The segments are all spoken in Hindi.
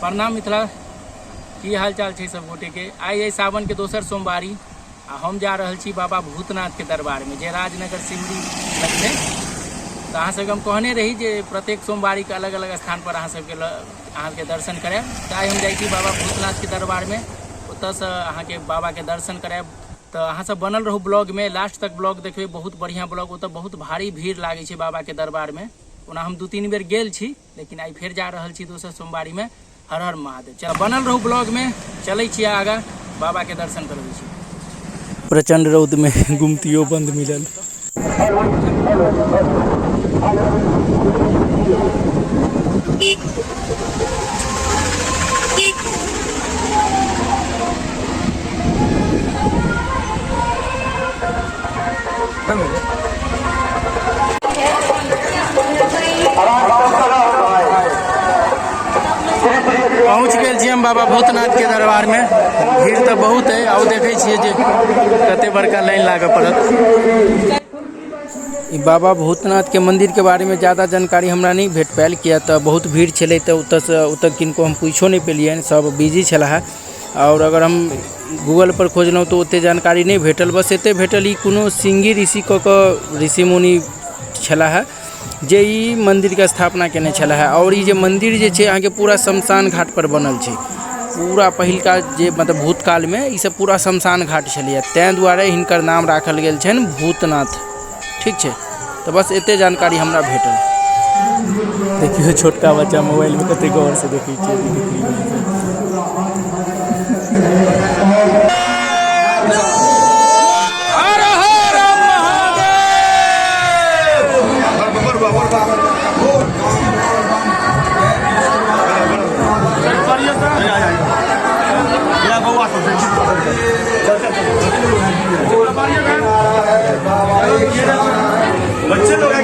प्रणाम मिथिला, की हाल चाल है सब गोटे के। आई है सावन के दोसर सोमवारी आ हम जा रहल छी बाबा भूतनाथ के दरबार में, जे राजनगर सिमरी लग है। तो अहाँ सबके हम कहने रही जे प्रत्येक सोमवारी के अलग अलग स्थान पर अहाँ सबके दर्शन कराएब। तो आई हम जाइ बाबा भूतनाथ के दरबार में, ओतसँ अहाँ के बाबा के दर्शन कराएब। तो अहाँ सब बनल रहू ब्लॉग में, लास्ट तक ब्लॉग देखबे, बहुत बढ़िया ब्लॉग। ओतऽ बहुत भारी भीड़ लागे छै बाबा के दरबार में। ओना हम 2-3 बेर गेल छी, लेकिन आई फिर जा रहल छी दोसर सोमवारी में। हर हर महादेव। चल बनल रहू ब्लॉग में, चलै छी आगा बाबा के दर्शन करबै छी। प्रचंड रौद में गुमतियो बंद मिलल। पहुँच गए छी हम बाबा भूतनाथ के दरबार में। भीड़ तो बहुत है, और देखे छे कते बड़का लाइन लागे पड़त। बाबा भूतनाथ के मंदिर के बारे में ज़्यादा जानकारी हमरा नहीं भेट पायल, किया तो बहुत भीड़ छे। तो उतर किनको हम पूछो नहीं पेलिए, सब बिजी छला है। और अगर हम गूगल पर खोजलहुँ तो ओते जानकारी नहीं भेटल। बस एते भेटल ई कोनो सिंगी ऋषि ऋषि मुनि छला है जे ई मंदिर के स्थापना केने छला है। और ई जे मंदिर जे छे अहाँ के पूरा शमशान घाट पर बनल छे। पूरा पहिलका जे मतलब भूतकाल में ई सब पूरा शमशान घाट छलिए, तैं दुआरे हिनकर नाम राखल गेल छन भूतनाथ। ठीक है, तो बस एते जानकारी हमरा भेटल। देखियो छोटका बच्चा मोबाइल में कते गौर से देखै छै। बच्चे लोग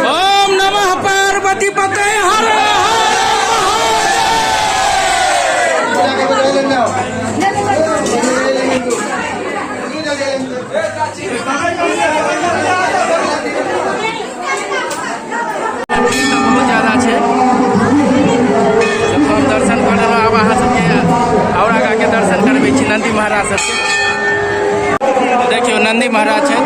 ओम नमः पार्वती पते हर बहुत ज्यादा है। हम दर्शन कर लेलहुँ, आब अहाँ सबके और आगा के दर्शन करबै छी नंदी महाराज सबके। देखियो नंदी महाराज छै।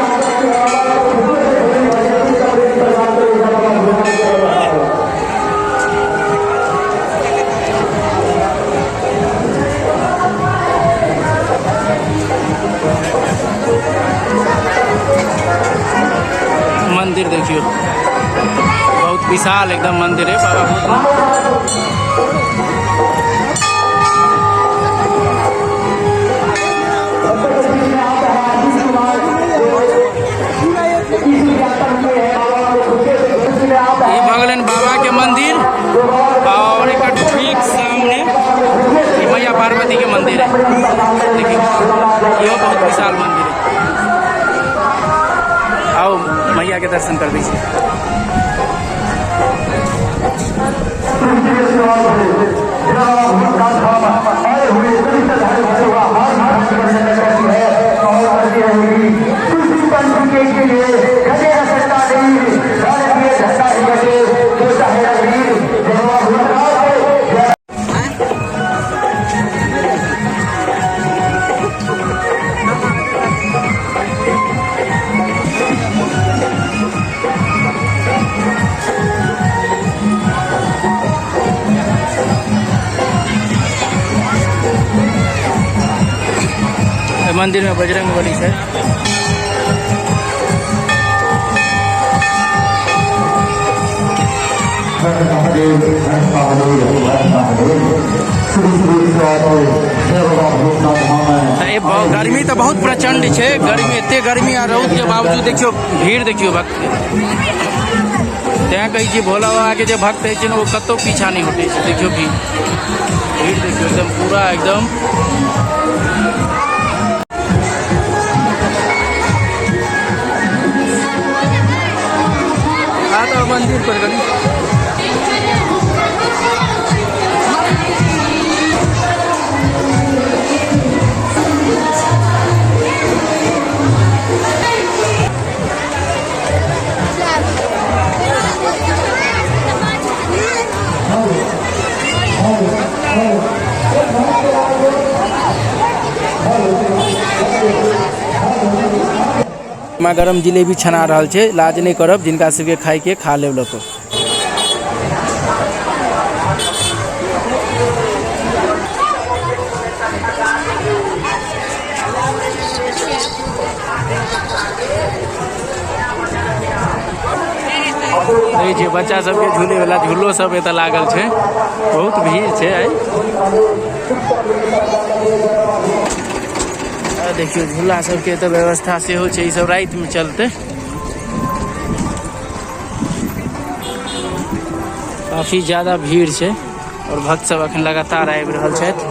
मंदिर देखियो बहुत विशाल एकदम मंदिर है बाबा भूतनाथ। ये भगलन बाबा के मंदिर, और एक ठीक सामने मैया पार्वती के मंदिर है। देखिए ये बहुत विशाल मंदिर है। आओ मैया के दर्शन कर दीजिए। मंदिर में बजरंगबली है। गर्मी तो बहुत प्रचंड है, गर्मी एते गर्मी आ रौद के बावजूद देखियो भीड़ देखियो भक्त तैं कही छी भोला बाबा के जो भक्त है वो कतो पीछा नहीं हटे छै। देखियो भीड़ देखियो एकदम पूरा एकदम तो मंदिर पर गली गरम जिलेबी छना रहल छै, लाज नहीं करब, जिनका सबके खाए के खा लेब लोग। बच्चा सबके झूले वाला झूलो सब एतऽ लागल छै, बहुत भीड़ छै। देखियो झूला सबके तो व्यवस्था से हो छै, सब रात में चलते। काफी ज्यादा भीड़ छै और भक्त सब अखन लगातार आबि रहल छथि।